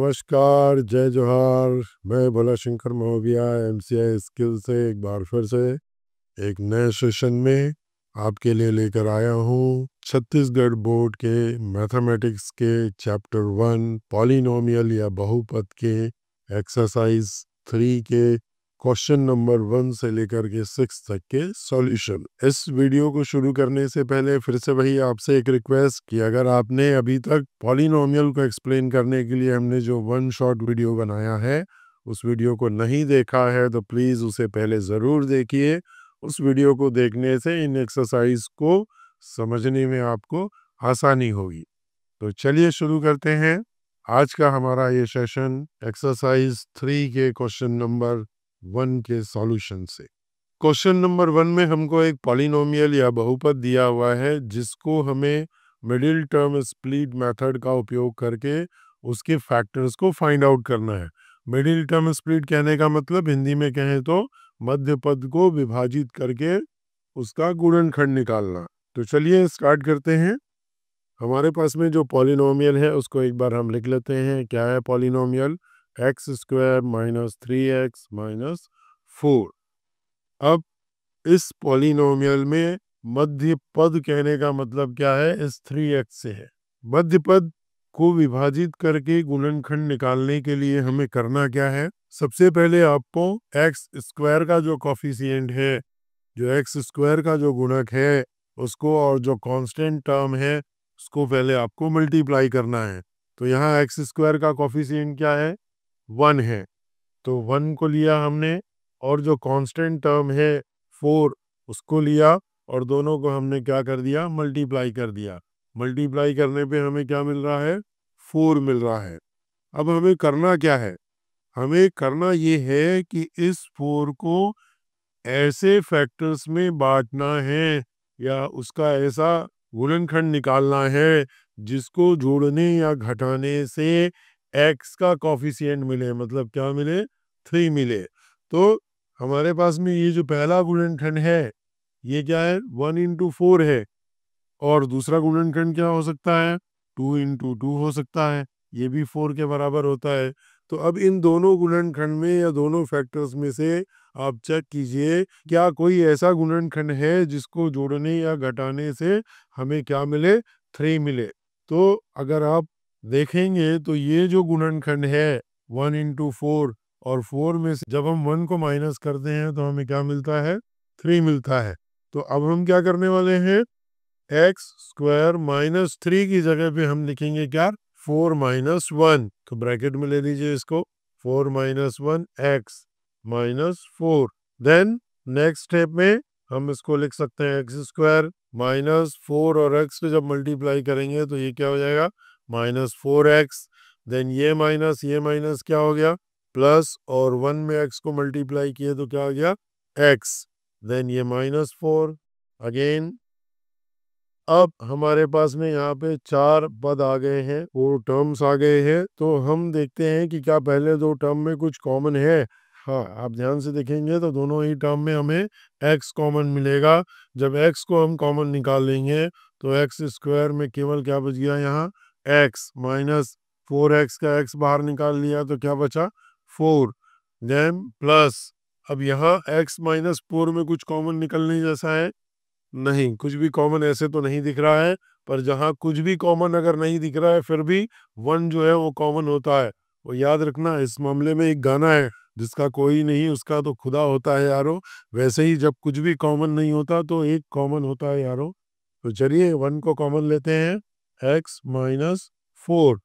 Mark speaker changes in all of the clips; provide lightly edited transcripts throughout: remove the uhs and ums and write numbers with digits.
Speaker 1: नमस्कार, जय जोहार। मैं भोला शंकर महोबिया MCI स्किल से एक बार फिर से एक नए सेशन में आपके लिए लेकर आया हूँ। छत्तीसगढ़ बोर्ड के मैथमेटिक्स के चैप्टर 1 पॉलिनोमियल या बहुपद के एक्सरसाइज 3 के क्वेश्चन नंबर 1 से लेकर के 6 तक के सॉल्यूशन। इस वीडियो को शुरू करने से पहले फिर से वही आपसे एक रिक्वेस्ट कि अगर आपने अभी तक पॉलिनोमियल को एक्सप्लेन करने के लिए हमने जो वन शॉट वीडियो बनाया है उस वीडियो को नहीं देखा है तो प्लीज़ उसे पहले ज़रूर देखिए। उस वीडियो को देखने से इन एक्सरसाइज को समझने में आपको आसानी होगी। तो चलिए शुरू करते हैं आज का हमारा ये सेशन एक्सरसाइज 3 के क्वेश्चन नंबर 1 के सॉल्यूशन से। क्वेश्चन नंबर 1 में हमको एक पॉलिनोमियल या बहुपद दिया हुआ है जिसको हमें मिडिल टर्म स्प्लिट मेथड का उपयोग करके उसके फैक्टर्स को फाइंड आउट करना है। मिडिल टर्म स्प्लिट कहने का मतलब हिंदी में कहें तो मध्य पद को विभाजित करके उसका गुणनखंड निकालना। तो चलिए स्टार्ट करते हैं। हमारे पास में जो पॉलिनोमियल है उसको एक बार हम लिख लेते हैं। क्या है पॉलिनोमियल? x² - 3x - 4। अब इस पॉलिनोमियल में मध्य पद कहने का मतलब क्या है? इस 3x से है। मध्य पद को विभाजित करके गुणनखंड निकालने के लिए हमें करना क्या है? सबसे पहले आपको x² का जो कॉफिशिएंट है, जो x² का जो गुणक है उसको, और जो कांस्टेंट टर्म है उसको पहले आपको मल्टीप्लाई करना है। तो यहाँ x² का कॉफिशिएंट क्या है? 1 है। तो 1 को लिया हमने, और जो कांस्टेंट टर्म है 4 उसको लिया, और दोनों को हमने क्या कर दिया? मल्टीप्लाई कर दिया। मल्टीप्लाई करने पे हमें क्या मिल रहा है? 4 मिल रहा है। अब हमें करना क्या है? हमें करना ये है कि इस 4 को ऐसे फैक्टर्स में बांटना है या उसका ऐसा गुणनखंड निकालना है जिसको जोड़ने या घटाने से x का कॉफिशिएंट मिले, मतलब क्या मिले? 3 मिले। तो हमारे पास में ये जो पहला गुणनखंड है ये क्या है? 1 × 4 है। और दूसरा गुणनखंड क्या हो सकता है? 2 × 2 हो सकता है, ये भी 4 के बराबर होता है। तो अब इन दोनों गुणनखंड में या दोनों फैक्टर्स में से आप चेक कीजिए क्या कोई ऐसा गुणनखंड है जिसको जोड़ने या घटाने से हमें क्या मिले? 3 मिले। तो अगर आप देखेंगे तो ये जो गुणनखंड है 1 × 4, और 4 में से जब हम 1 को माइनस करते हैं तो हमें क्या मिलता है? 3 मिलता है। तो अब हम क्या करने वाले हैं? x² - 3 की जगह पे हम लिखेंगे क्या? 4 - 1। तो ब्रैकेट में ले लीजिए इसको। 4 - 1 x - 4। देन नेक्स्ट स्टेप में हम इसको लिख सकते हैं x² - 4 और x को जब मल्टीप्लाई करेंगे तो ये क्या हो जाएगा? -4x। देन ये माइनस क्या हो गया? प्लस, और 1 में x को मल्टीप्लाई किए तो क्या हो गया? x। देन ये -4 अगेन। अब हमारे पास में यहाँ पे 4 पद आ गए हैं, 4 टर्म्स आ गए हैं। तो हम देखते हैं कि क्या पहले 2 टर्म में कुछ कॉमन है। हाँ, आप ध्यान से देखेंगे तो दोनों ही टर्म में हमें x कॉमन मिलेगा। जब x को हम कॉमन निकाल लेंगे तो x² में केवल क्या बच गया? यहाँ x माइनस 4x का x बाहर निकाल लिया तो क्या बचा? 4। देन प्लस, अब यहाँ x - 4 में कुछ कॉमन निकलने जैसा है? नहीं, कुछ भी कॉमन ऐसे तो नहीं दिख रहा है। पर जहाँ कुछ भी कॉमन अगर नहीं दिख रहा है फिर भी 1 जो है वो कॉमन होता है। वो याद रखना, इस मामले में एक गाना है, जिसका कोई नहीं उसका तो खुदा होता है यारो। वैसे ही जब कुछ भी कॉमन नहीं होता तो एक कॉमन होता है यारो। तो चलिए 1 को कॉमन लेते हैं, x - 4।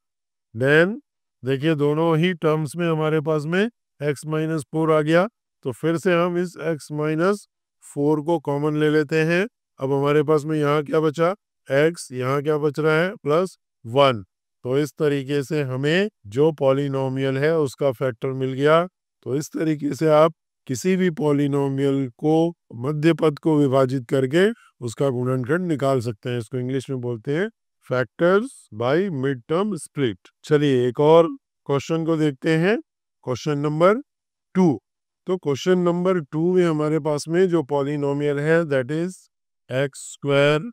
Speaker 1: देन देखिए दोनों ही टर्म्स में हमारे पास में x - 4 आ गया। तो फिर से हम इस x - 4 को कॉमन ले लेते हैं। अब हमारे पास में यहाँ क्या बचा? x, यहाँ क्या बच रहा है? +1। तो इस तरीके से हमें जो पॉलिनोमियल है उसका फैक्टर मिल गया। तो इस तरीके से आप किसी भी पॉलिनोमियल को मध्य पद को विभाजित करके उसका गुणनखंड निकाल सकते हैं। इसको इंग्लिश में बोलते हैं factors by mid term split. चलिए एक और क्वेश्चन को देखते हैं, क्वेश्चन नंबर 2। तो क्वेश्चन नंबर 2 में हमारे पास में जो पॉलिनोमियल है दैट इज x²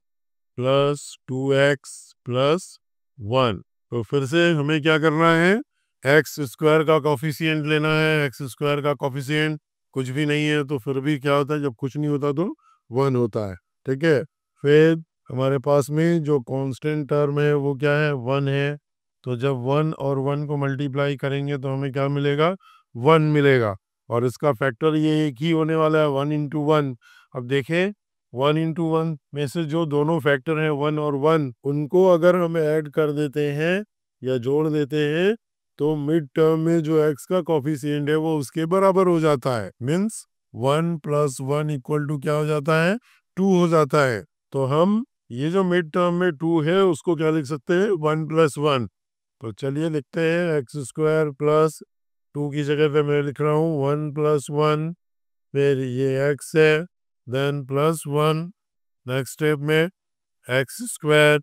Speaker 1: + 2x + 1। तो फिर से हमें क्या करना है? एक्स स्क्वायर का कॉफिशिएंट लेना है। एक्स स्क्वायर का कॉफिशिएंट कुछ भी नहीं है तो फिर भी क्या होता है, जब कुछ नहीं होता तो 1 होता है। ठीक है, फिर हमारे पास में जो कांस्टेंट टर्म है वो क्या है, 1 है। तो जब 1 और 1 को मल्टीप्लाई करेंगे तो हमें क्या मिलेगा, 1 मिलेगा। और इसका फैक्टर ये एक ही होने वाला है, 1 इंटू 1। अब देखें 1 इंटू 1 में से जो दोनों फैक्टर हैं 1 और 1, उनको अगर हम ऐड कर देते हैं या जोड़ देते हैं तो मिड टर्म में जो x का कॉफिशिएंट है वो उसके बराबर हो जाता है। मीन्स 1 प्लस 1 इक्वल टू क्या हो जाता है, 2 हो जाता है। तो हम ये जो मिड टर्म में 2 है उसको क्या लिख सकते हैं, 1 प्लस 1। तो चलिए लिखते हैं एक्स स्क्वायर प्लस 2 की जगह पे मैं लिख रहा हूँ 1 प्लस 1, फिर ये x है, देन प्लस 1, नेक्स्ट स्टेप में एक्स स्क्वायर,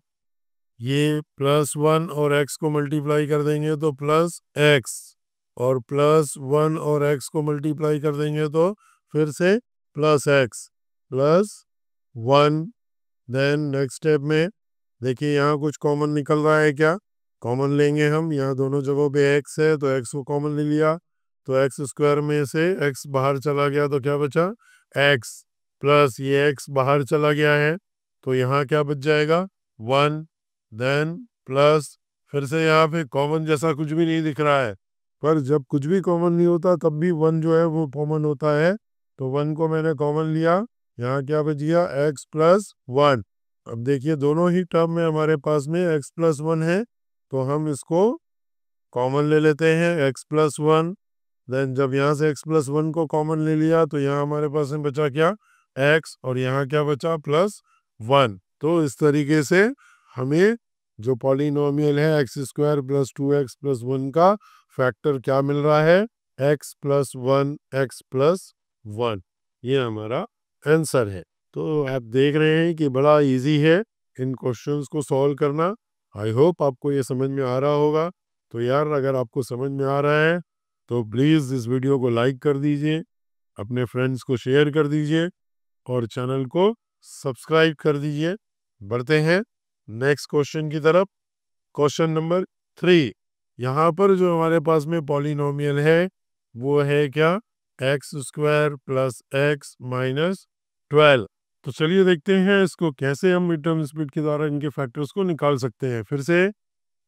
Speaker 1: ये प्लस 1 और x को मल्टीप्लाई कर देंगे तो प्लस x, और प्लस 1 और x को मल्टीप्लाई कर देंगे तो फिर से plus x plus 1। Then next step में देखिए यहाँ कुछ कॉमन निकल रहा है, क्या कॉमन लेंगे हम, यहाँ दोनों जगहों पे x है तो x को कॉमन ले लिया, तो एक्स स्क्वायर में से x बाहर चला गया तो क्या बचा, x प्लस ये x बाहर चला गया है तो यहाँ क्या बच जाएगा, 1। देन प्लस फिर से यहाँ पे कॉमन जैसा कुछ भी नहीं दिख रहा है, पर जब कुछ भी कॉमन नहीं होता तब भी 1 जो है वो कॉमन होता है। तो 1 को मैंने कॉमन लिया, यहाँ क्या बच गया, x प्लस 1। अब देखिए दोनों ही टर्म में हमारे पास में x प्लस 1 है तो हम इसको कॉमन ले लेते हैं, x प्लस 1। देन जब यहाँ से x प्लस 1 को कॉमन ले लिया तो यहाँ हमारे पास में बचा क्या, x, और यहाँ क्या बचा, प्लस 1। तो इस तरीके से हमें जो पॉलिनोमियल है x square plus 2x plus 1 का फैक्टर क्या मिल रहा है, x प्लस 1 x प्लस 1। ये हमारा आंसर है। तो आप देख रहे हैं कि बड़ा इजी है इन क्वेश्चंस को सॉल्व करना। आई होप आपको ये समझ में आ रहा होगा। तो यार अगर आपको समझ में आ रहा है तो प्लीज़ इस वीडियो को लाइक कर दीजिए, अपने फ्रेंड्स को शेयर कर दीजिए और चैनल को सब्सक्राइब कर दीजिए। बढ़ते हैं नेक्स्ट क्वेश्चन की तरफ। क्वेश्चन नंबर 3, यहाँ पर जो हमारे पास में पॉलिनोमियल है वो है क्या, x square plus x minus 12। तो चलिए देखते हैं इसको कैसे हम मिड टर्म स्पीड के द्वारा इनके फैक्टर्स को निकाल सकते हैं। फिर से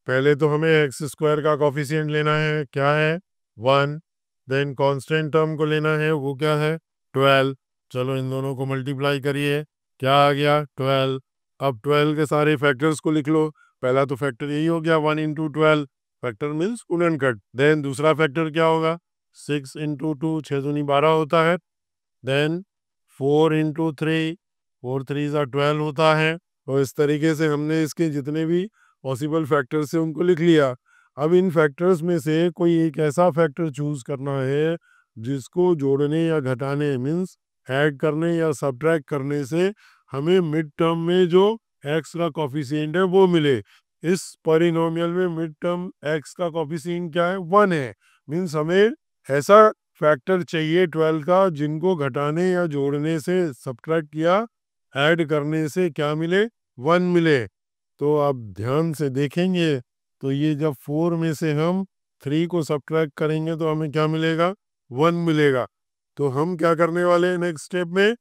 Speaker 1: पहले तो हमें एक्स स्क्वायर का कॉफिशिएंट लेना है, क्या है, 1। देन कांस्टेंट टर्म को लेना है, वो क्या है, 12। चलो इन दोनों को मल्टीप्लाई करिए, क्या आ गया, 12। अब 12 के सारे फैक्टर्स को लिख लो। पहला तो फैक्टर यही हो गया 1 इंटू 12, फैक्टर मीन्स गुणनखट। देन दूसरा फैक्टर क्या होगा, 6 इंटू 2, 6 दूनी 12 होता है। देन 4 इंटू 3, 4 3 12 होता है। और इस तरीके से हमने इसके जितने भी पॉसिबल फैक्टर्स है उनको लिख लिया। अब इन फैक्टर्स में से कोई एक ऐसा फैक्टर चूज करना है जिसको जोड़ने या घटाने मीन्स ऐड करने या सब्ट्रैक्ट करने से हमें मिड टर्म में जो एक्स का कॉफिशिएंट है वो मिले। इस पॉलिनोमियल में मिड टर्म एक्स का कॉफिशिएंट क्या है, 1 है। मीन्स हमें ऐसा फैक्टर चाहिए 12 का जिनको घटाने या जोड़ने से, सब्ट्रैक्ट या ऐड करने से क्या मिले, 1 मिले। तो आप ध्यान से देखेंगे तो ये जब 4 में से हम 3 को सब्ट्रैक्ट करेंगे तो हमें क्या मिलेगा, 1 मिलेगा। तो हम क्या करने वाले हैं नेक्स्ट स्टेप में,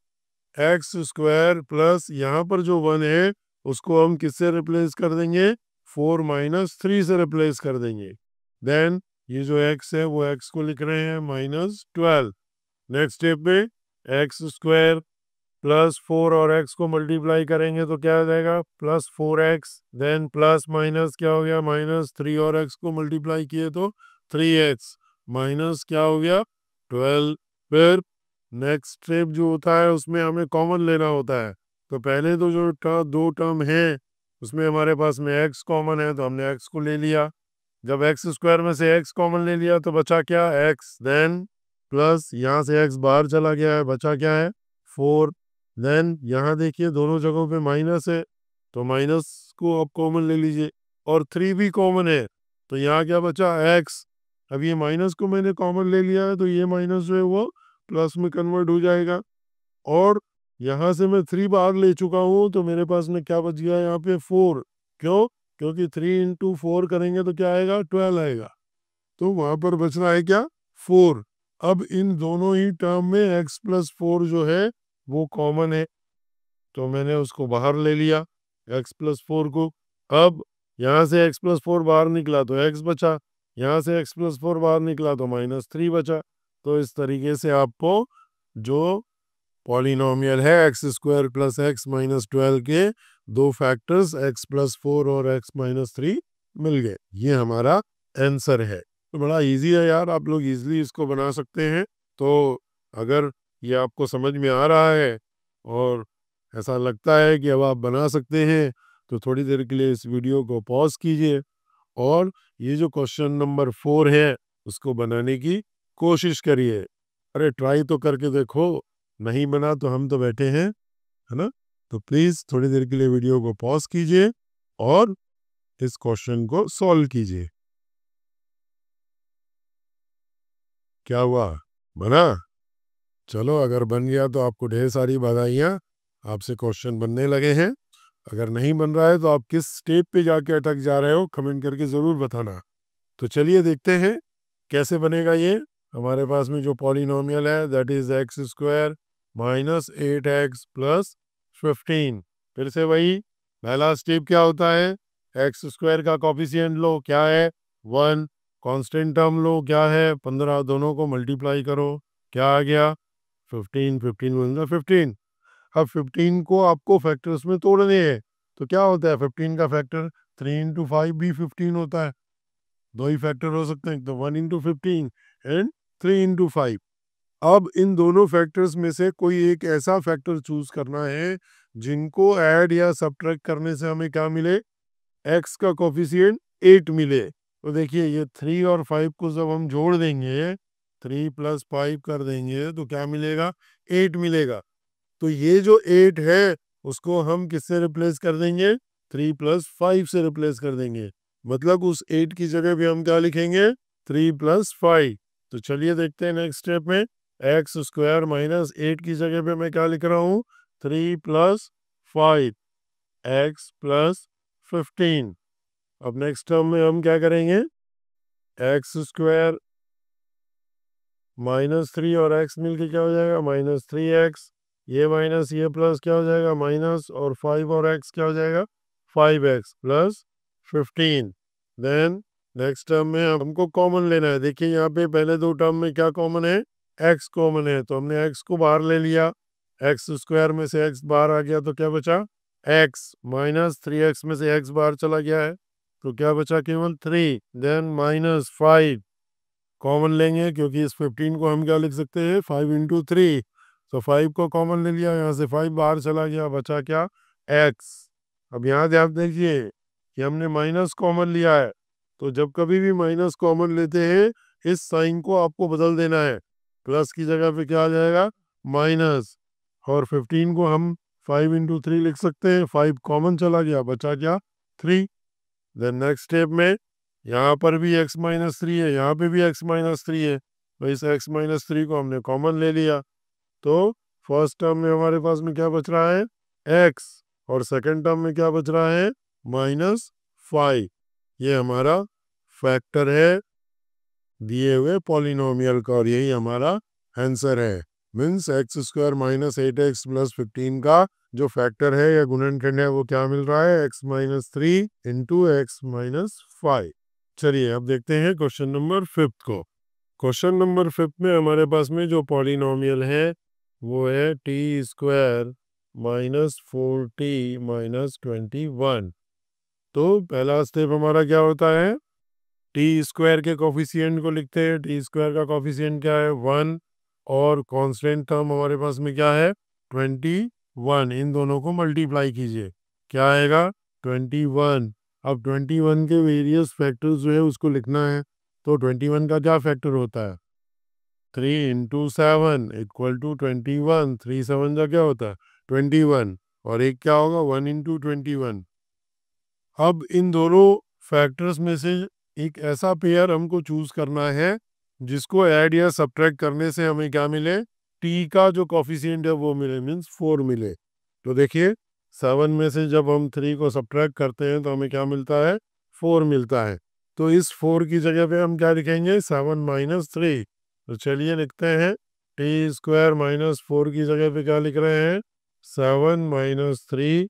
Speaker 1: एक्स स्क्वायर प्लस यहाँ पर जो 1 है उसको हम किससे रिप्लेस कर देंगे, 4 माइनस 3 से रिप्लेस कर देंगे। देन ये जो x है वो x को लिख रहे हैं माइनस 12। नेक्स्ट स्टेप में एक्स स्क्वायर प्लस 4 और x को मल्टीप्लाई करेंगे तो क्या आ जाएगा, plus 4x। Then plus minus क्या हो गया, माइनस 3 और x को मल्टीप्लाई किए तो 3x माइनस क्या हो गया, 12। फिर नेक्स्ट स्टेप जो होता है उसमें हमें कॉमन लेना होता है। तो पहले तो जो दो टर्म है उसमें हमारे पास में x कॉमन है तो हमने x को ले लिया। जब एक्स स्क्वायर में से x कॉमन ले लिया तो बचा क्या, x। देन प्लस यहाँ से x बाहर चला गया है, बचा क्या है, 4। देन यहाँ देखिए दोनों जगहों पे माइनस है तो माइनस को आप कॉमन ले लीजिए, और 3 भी कॉमन है तो यहाँ क्या बचा, x। अब ये माइनस को मैंने कॉमन ले लिया है तो ये माइनस जो है वो प्लस में कन्वर्ट हो जाएगा। और यहाँ से मैं 3 बाहर ले चुका हूँ तो मेरे पास में क्या बच गया यहाँ पे, 4। क्यों, क्योंकि 3 इंटू 4 करेंगे तो क्या आएगा, 12 आएगा। तो वहां पर बच रहा है क्या, 4। अब इन दोनों ही टर्म में x प्लस 4 जो है वो कॉमन है, तो मैंने उसको बाहर ले लिया x प्लस 4 को। अब यहाँ से x प्लस 4 बाहर निकला तो x बचा, यहाँ से x प्लस 4 बाहर निकला तो -3 बचा। तो इस तरीके से आपको जो पॉलिनोमियल है x square plus x minus 12 के दो फैक्टर्स x प्लस 4 और x माइनस 3 मिल गए। ये हमारा आंसर है। तो बड़ा इजी है यार, आप लोग इजीली इसको बना सकते हैं। तो अगर ये आपको समझ में आ रहा है और ऐसा लगता है कि अब आप बना सकते हैं, तो थोड़ी देर के लिए इस वीडियो को पॉज कीजिए और ये जो क्वेश्चन नंबर 4 है उसको बनाने की कोशिश करिए। अरे ट्राई तो करके देखो, नहीं बना तो हम तो बैठे हैं, है ना। तो प्लीज़ थोड़ी देर के लिए वीडियो को पॉज कीजिए और इस क्वेश्चन को सॉल्व कीजिए। क्या हुआ, बना? चलो, अगर बन गया तो आपको ढेर सारी बधाइयाँ, आपसे क्वेश्चन बनने लगे हैं। अगर नहीं बन रहा है तो आप किस स्टेप पे जाके अटक जा रहे हो, कमेंट करके ज़रूर बताना। तो चलिए देखते हैं कैसे बनेगा ये। हमारे पास में जो पॉलिनोमियल है that is x square minus 8x plus 15। फिर से वही पहला स्टेप क्या होता है, एक्स स्क्वायर का कॉफिशिएंट लो, क्या है 1। कांस्टेंट टर्म लो, क्या है 15। दोनों को मल्टीप्लाई करो, क्या आ गया 15। 15 बन 15। अब 15 को आपको फैक्टर्स में तोड़ने हैं, तो क्या होता है 15 का फैक्टर 3 इंटू 5 भी 15 होता है। दो ही फैक्टर हो सकते हैं, तो 1 इंटू 15 एंड 3 इंटू 5। अब इन दोनों फैक्टर्स में से कोई एक ऐसा फैक्टर चूज करना है जिनको ऐड या सब्ट्रैक्ट करने से हमें क्या मिले, x का कोफिशिएंट 8 मिले। तो देखिए ये 3 और 5 को जब हम जोड़ देंगे, 3 प्लस 5 कर देंगे तो क्या मिलेगा, 8 मिलेगा। तो ये जो 8 है उसको हम किससे रिप्लेस कर देंगे, 3 प्लस 5 से रिप्लेस कर देंगे। मतलब उस 8 की जगह भी हम क्या लिखेंगे, 3 प्लस 5। तो चलिए देखते हैं नेक्स्ट स्टेप में, एक्स स्क्वायर माइनस 8 की जगह पे मैं क्या लिख रहा हूँ, 3 प्लस 5 एक्स प्लस 15। अब नेक्स्ट टर्म में हम क्या करेंगे, एक्स स्क्वायर -3 और x मिलके क्या हो जाएगा -3x, ये माइनस ये प्लस क्या हो जाएगा माइनस, और 5 और x क्या हो जाएगा 5x plus 15। Then next term में हमको कॉमन लेना है। देखिए यहाँ पे पहले दो टर्म में क्या कॉमन है, x कॉमन है, तो हमने x को बाहर ले लिया। एक्स स्क्वायर में से x बाहर आ गया तो क्या बचा x, -3x में से x बाहर चला गया है तो क्या बचा केवल 3। देन -5 कॉमन लेंगे, क्योंकि इस 15 को हम क्या लिख सकते हैं 5 इंटू 3। तो 5 को कॉमन ले लिया, यहाँ से 5 बाहर चला गया, बचा क्या x। अब यहाँ ध्यान दीजिए कि हमने माइनस कॉमन लिया है, तो जब कभी भी माइनस कॉमन लेते हैं इस साइन को आपको बदल देना है, प्लस की जगह पे क्या आ जाएगा माइनस। और 15 को हम 5 इंटू 3 लिख सकते हैं, 5 कॉमन चला गया, बचा क्या 3। देन नेक्स्ट स्टेप में यहाँ पर भी x माइनस 3 है, यहाँ पे भी x माइनस 3 है, तो इस x माइनस 3 को हमने कॉमन ले लिया। तो फर्स्ट टर्म में हमारे पास में क्या बच रहा है x, और सेकंड टर्म में क्या बच रहा है -5। ये हमारा फैक्टर है दिए हुए पॉलिनोमियल का, और यही हमारा आंसर है। Means x square minus 8x plus 15 का जो फैक्टर है या गुणनखंड है वो क्या मिल रहा है, x minus 3 into x minus 5। चलिए अब देखते हैं क्वेश्चन नंबर 5 को। क्वेश्चन नंबर 5 में हमारे पास में जो पॉलिनोमियल है वो है टी स्क्वायर -4t माइनस 21। तो पहला स्टेप हमारा क्या होता है, टी स्क्वायर के कोफिशिएंट को लिखते हैं। टी स्क्वायर का कोफिशिएंट क्या है 1, और कांस्टेंट टर्म हमारे पास में क्या है 21। इन दोनों को मल्टीप्लाई कीजिए, क्या आएगा 21। अब 21 के वेरियस फैक्टर्स जो है उसको लिखना है, तो 21 का क्या फैक्टर होता है 3 इंटू 7 इक्वल टू 21। 3 7 का क्या होता है 21, और एक क्या होगा 1 इंटू 21। अब इन दोनों फैक्टर्स में से एक ऐसा पेयर हमको चूज करना है जिसको ऐड या सब्ट्रैक्ट करने से हमें क्या मिले, टी का जो कॉफिशिएंट है वो मिले, मीन्स 4 मिले। तो देखिए 7 में से जब हम 3 को सब्ट्रैक्ट करते हैं तो हमें क्या मिलता है 4 मिलता है। तो इस 4 की जगह पे हम क्या लिखेंगे 7 माइनस 3। तो चलिए लिखते हैं टी स्क्वायर माइनस 4 की जगह पे क्या लिख रहे हैं 7 minus 3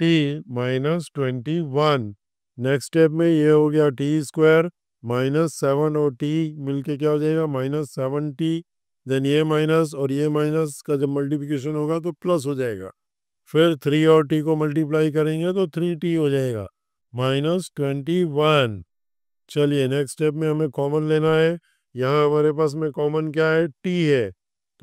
Speaker 1: T minus 21। Next step में ये हो गया टी स्क्वायर माइनस 7 और टी मिलके क्या हो जाएगा माइनस 7 टी। देन ये माइनस और ये माइनस का जब मल्टीप्लिकेशन होगा तो प्लस हो जाएगा। फिर 3 और टी को मल्टीप्लाई करेंगे तो 3t हो जाएगा माइनस 21। चलिए नेक्स्ट स्टेप में हमें कॉमन लेना है। यहाँ हमारे पास में कॉमन क्या है t है।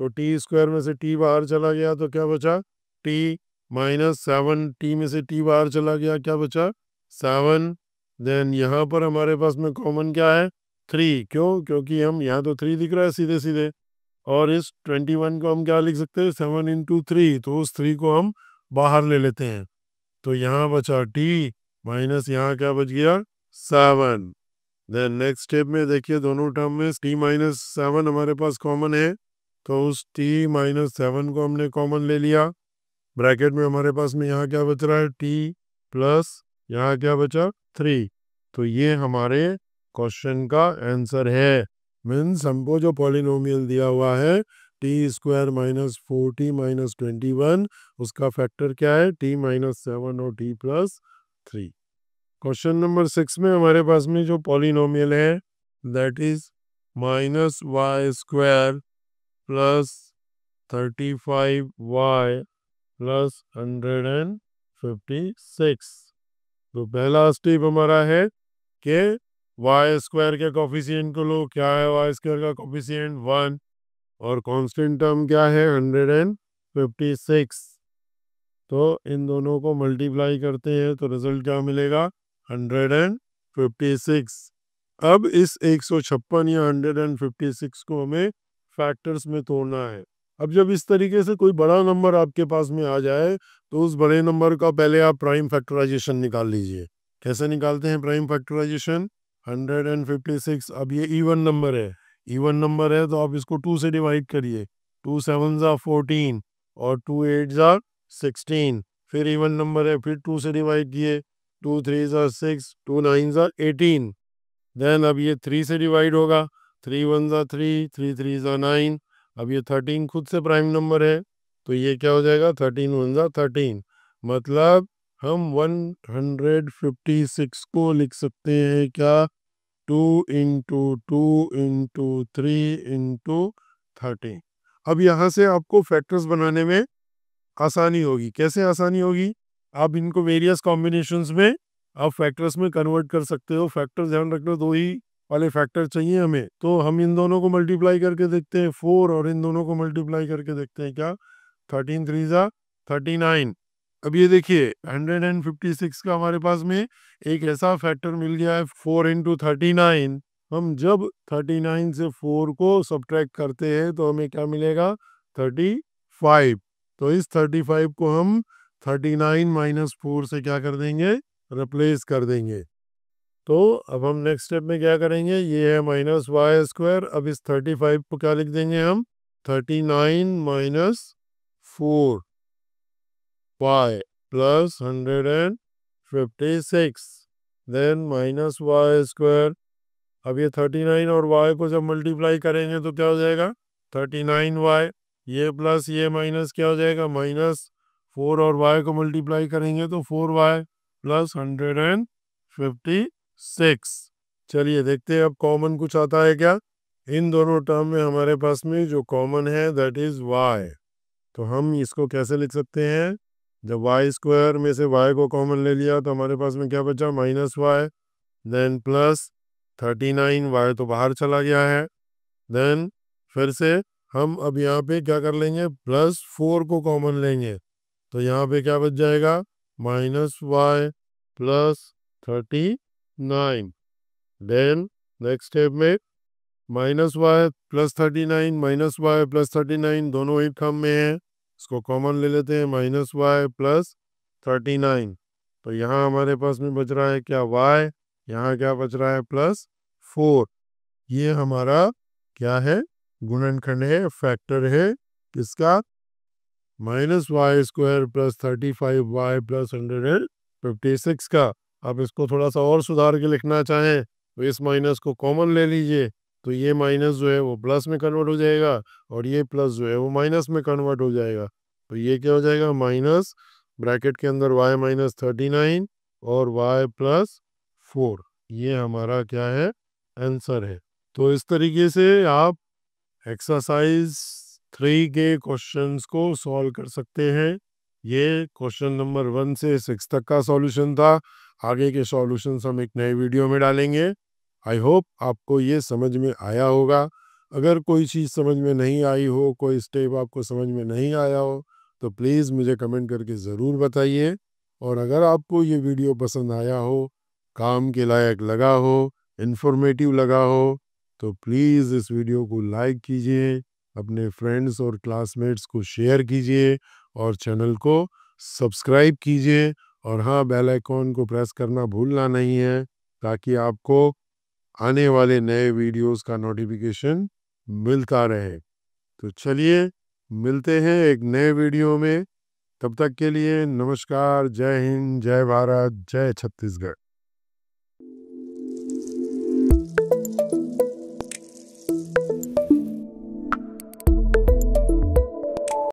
Speaker 1: तो टी स्क्वायर में से t बाहर चला गया तो क्या बचा t माइनस 7। टी में से t बाहर चला गया क्या बचा 7। देन यहाँ पर हमारे पास में कॉमन क्या है 3। क्यों क्योंकि हम यहाँ तो 3 दिख रहा है सीधे सीधे। और इस 21 को हम क्या लिख सकते हैं 7 इंटू 3। तो उस 3 को हम बाहर ले लेते हैं। तो यहाँ बचा t माइनस यहाँ क्या बच गया 7। देन नेक्स्ट स्टेप में देखिए दोनों टर्म में t माइनस 7 हमारे पास कॉमन है। तो उस t माइनस 7 को हमने कॉमन ले लिया। ब्रैकेट में हमारे पास में यहाँ क्या बच रहा है t प्लस यहाँ क्या बचा 3। तो ये हमारे क्वेश्चन का आंसर है। मीन्स हमको जो पॉलिनोमियल दिया हुआ है T square minus 4t minus 21 उसका फैक्टर क्या है t माइनस 7 और t प्लस 3। क्वेश्चन नंबर 6 में हमारे पास में जो पॉलिनोमियल है that is minus y square plus 35y plus 156। तो पहला स्टेप हमारा है कि वाई स्क्वायर के कोफिशिएंट को लो। क्या है वाई स्क्वायर का कोफिशिएंट 1 और कांस्टेंट टर्म क्या है 156। तो इन दोनों को मल्टीप्लाई करते हैं तो रिजल्ट क्या मिलेगा 156। अब इस 156 या 156 को हमें फैक्टर्स में तोड़ना है। अब जब इस तरीके से कोई बड़ा नंबर आपके पास में आ जाए तो उस बड़े नंबर का पहले आप प्राइम फैक्टराइजेशन निकाल लीजिए। कैसे निकालते हैं प्राइम फैक्टराइजेशन 156। अब ये इवन नंबर है। इवन नंबर है तो आप इसको 2 से डिवाइड करिए। 2 7 जा 14 और 2 8 जा 16। फिर इवन नंबर है फिर 2 से डिवाइड किए। 2 3 जा 6 2 9 जा 18। देन अब ये 3 से डिवाइड होगा। 3 1 जा 3 3 3 जा 9। अब ये 13 खुद से प्राइम नंबर है तो ये क्या हो जाएगा 13 1 जा 13। मतलब हम 156 को लिख सकते हैं क्या 2 इंटू 2 इंटू 3 इंटू 13। अब यहाँ से आपको फैक्टर्स बनाने में आसानी होगी। कैसे आसानी होगी आप इनको वेरियस कॉम्बिनेशंस में आप फैक्टर्स में कन्वर्ट कर सकते हो। फैक्टर ध्यान रखना 2 ही वाले फैक्टर चाहिए हमें। तो हम इन दोनों को मल्टीप्लाई करके देखते हैं 4 और इन दोनों को मल्टीप्लाई करके देखते हैं क्या 13 3 जा 39। अब ये देखिए 156 का हमारे पास में एक ऐसा फैक्टर मिल गया है 4 इंटू 39। हम जब 39 से 4 को सब्ट्रैक्ट करते हैं तो हमें क्या मिलेगा 35। तो इस 35 को हम 39 माइनस 4 से क्या कर देंगे रिप्लेस कर देंगे। तो अब हम नेक्स्ट स्टेप में क्या करेंगे ये है माइनस वाई स्क्वायर। अब इस 35 को क्या लिख देंगे हम 39 minus 4 y plus 156। Then minus y square. अब ये 39 और y को जब मल्टीप्लाई करेंगे तो क्या हो जाएगा 39y। ये प्लस ये माइनस क्या हो जाएगा माइनस 4 और y को मल्टीप्लाई करेंगे तो 4y प्लस 156। चलिए देखते हैं अब कॉमन कुछ आता है क्या। इन दोनों टर्म में हमारे पास में जो कॉमन है दैट इज y। तो हम इसको कैसे लिख सकते हैं जब वाई स्क्वायर में से y को कॉमन ले लिया तो हमारे पास में क्या बचा minus y. Then plus 39 y तो बाहर चला गया है। देन फिर से हम अब यहाँ पे क्या कर लेंगे प्लस 4 को कॉमन लेंगे तो यहाँ पे क्या बच जाएगा minus Y plus 39। Then next step में minus Y plus 39 minus Y plus 39 दोनों ही टर्म में है। इसको कॉमन ले लेते हैं माइनस वाई प्लस 39। तो यहाँ हमारे पास में बच रहा है क्या y। यहाँ क्या बच रहा है प्लस 4। ये हमारा क्या है गुणनखंड है फैक्टर है किसका minus y square plus 35y plus 156 का। आप इसको थोड़ा सा और सुधार के लिखना चाहें तो इस माइनस को कॉमन ले लीजिए, तो ये माइनस जो है वो प्लस में कन्वर्ट हो जाएगा और ये प्लस जो है वो माइनस में कन्वर्ट हो जाएगा। तो ये क्या हो जाएगा, माइनस ब्रैकेट के अंदर y माइनस 39 और y प्लस 4, ये हमारा क्या है, आंसर है। तो इस तरीके से आप एक्सरसाइज 3 के क्वेश्चंस को सॉल्व कर सकते हैं। ये क्वेश्चन नंबर 1 से 6 तक का सॉल्यूशन था। आगे के सॉल्यूशंस हम एक नए वीडियो में डालेंगे। आई होप आपको ये समझ में आया होगा। अगर कोई चीज़ समझ में नहीं आई हो, कोई स्टेप आपको समझ में नहीं आया हो, तो प्लीज़ मुझे कमेंट करके ज़रूर बताइए। और अगर आपको ये वीडियो पसंद आया हो, काम के लायक लगा हो, इन्फॉर्मेटिव लगा हो, तो प्लीज़ इस वीडियो को लाइक कीजिए, अपने फ्रेंड्स और क्लासमेट्स को शेयर कीजिए और चैनल को सब्सक्राइब कीजिए। और हाँ, बेल आइकॉन को प्रेस करना भूलना नहीं है, ताकि आपको आने वाले नए वीडियोस का नोटिफिकेशन मिलता रहे। तो चलिए मिलते हैं एक नए वीडियो में। तब तक के लिए नमस्कार, जय हिंद, जय भारत, जय छत्तीसगढ़।